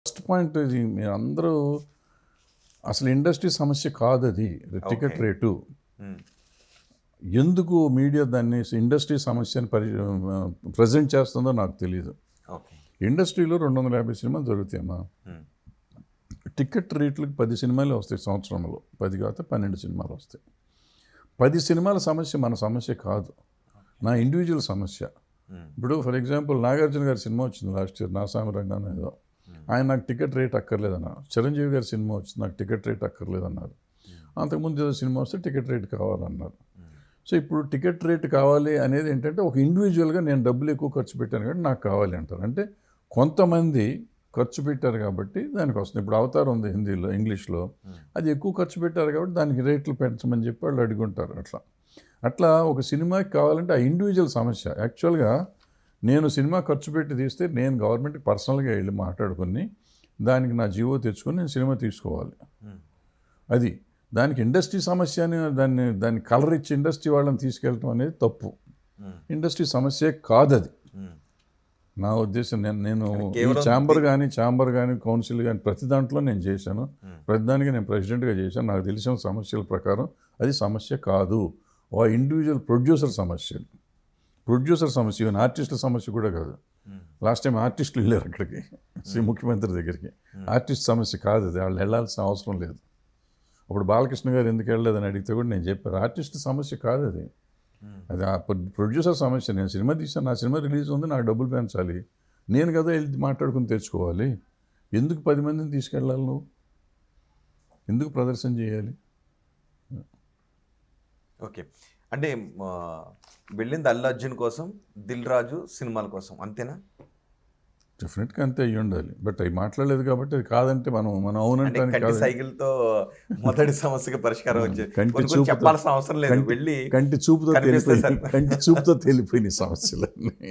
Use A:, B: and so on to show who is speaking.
A: First point ఇది మీరందరూ అసలు ఇండస్ట్రీ సమస్య కాదు అది టికెట్
B: ఓకే.
A: రేటు.
B: ఉమ్,
A: ఎందుకు మీడియా దాన్ని ఇండస్ట్రీ సమస్యని ప్రజెంట్ చేస్తుందో నాకు తెలియదు.
B: ఓకే.
A: ఇండస్ట్రీలో 250 సినిమాలు జరుగుతాయమ్మా.
B: ఉమ్,
A: టికెట్ రేట్లకు 10 సినిమాలు వస్తాయి సంవత్సరంలో, 10 కాకపోతే 12 సినిమాలు వస్తాయి. 10 సినిమాల సమస్య మన సమస్య కాదు, నా ఇండివిజువల్ సమస్య.
B: ఉమ్,
A: ఇప్పుడు ఫర్ ఎగ్జాంపుల్ నాగార్జున గారి సినిమా వచ్చింది లాస్ట్ ఇయర్, నా సామి రంగాన ఏదో, ఆయన నాకు టికెట్ రేట్ అక్కర్లేదన్నారు. చిరంజీవి గారి సినిమా వచ్చింది, నాకు టికెట్ రేట్ అక్కర్లేదన్నారు. అంతకుముందు ఏదో సినిమా వస్తే టికెట్ రేట్ కావాలన్నారు. సో ఇప్పుడు టికెట్ రేట్ కావాలి అనేది ఏంటంటే ఒక ఇండివిజువల్గా నేను డబ్బులు ఎక్కువ ఖర్చు పెట్టాను కాబట్టి నాకు కావాలి అంటారు. అంటే కొంతమంది ఖర్చు పెట్టారు కాబట్టి దానికి వస్తుంది. ఇప్పుడు అవతారం ఉంది హిందీలో, ఇంగ్లీష్లో, అది ఎక్కువ ఖర్చు పెట్టారు కాబట్టి దానికి రేట్లు పెంచమని చెప్పి వాళ్ళు అడుగుంటారు. అట్లా ఒక సినిమాకి కావాలంటే ఆ ఇండివిజువల్ సమస్య. యాక్చువల్గా నేను సినిమా ఖర్చు పెట్టి తీస్తే నేను గవర్నమెంట్కి పర్సనల్గా వెళ్ళి మాట్లాడుకుని దానికి నా జీవో తెచ్చుకొని నేను సినిమా తీసుకోవాలి. అది దానికి ఇండస్ట్రీ సమస్య అని దాన్ని కలర్ ఇచ్చి ఇండస్ట్రీ వాళ్ళని తీసుకెళ్ళటం అనేది తప్పు. ఇండస్ట్రీ సమస్యే కాదు అది.
B: ఉమ్,
A: నా ఉద్దేశం నేను ఈ
B: కేవలం
A: ఛాంబర్ కానీ కౌన్సిల్ కానీ ప్రతి దాంట్లో నేను చేశాను. ప్రతిదానికి నేను ప్రెసిడెంట్గా చేశాను. నాకు తెలిసిన సమస్యల ప్రకారం అది సమస్య కాదు, ఓ ఇండివిజువల్ ప్రొడ్యూసర్ సమస్య. ప్రొడ్యూసర్ సమస్య, ఈవెన్ ఆర్టిస్టుల సమస్య కూడా కాదు. లాస్ట్ టైం ఆర్టిస్టులు వెళ్ళారు అక్కడికి, ముఖ్యమంత్రి దగ్గరికి. ఆర్టిస్ట్ సమస్య కాదు అది, వాళ్ళు వెళ్ళాల్సిన అవసరం లేదు. అప్పుడు బాలకృష్ణ గారు ఎందుకు వెళ్ళలేదని అడిగితే కూడా నేను చెప్పాను, ఆర్టిస్ట్ సమస్య కాదు అది, అది ఆ ప్రొడ్యూసర్ సమస్య. నేను సినిమా తీసాను, నా సినిమా రిలీజ్ ఉంది, నాకు డబ్బులు పెంచాలి, నేను కదా వెళ్ళి మాట్లాడుకుని తెచ్చుకోవాలి. ఎందుకు 10 మందిని తీసుకెళ్ళాలి నువ్వు? ఎందుకు ప్రదర్శన చేయాలి?
B: ఓకే. అంటే వెళ్ళింది అల్లు అర్జున్ కోసం, దిల్ రాజు సినిమాల కోసం, అంతేనా?
A: డెఫినెట్గా అంతే అయ్యి ఉండాలి. బట్ అవి మాట్లాడలేదు కాబట్టి అది కాదంటే మనం
B: అంటే
A: అవునంటానికి
B: కంటి
A: కాదు.
B: సైకిల్తో మొదటి సమస్యకి పరిష్కారం వచ్చేది.
A: కంటి
B: కొన్ని
A: చూపుతో-
B: చెప్పాల్సిన అవసరం లేదు, వెళ్ళి
A: కంటి చూపుతో
B: కనిపిస్తే
A: తెలిపోయినాయి సమస్యలన్నీ.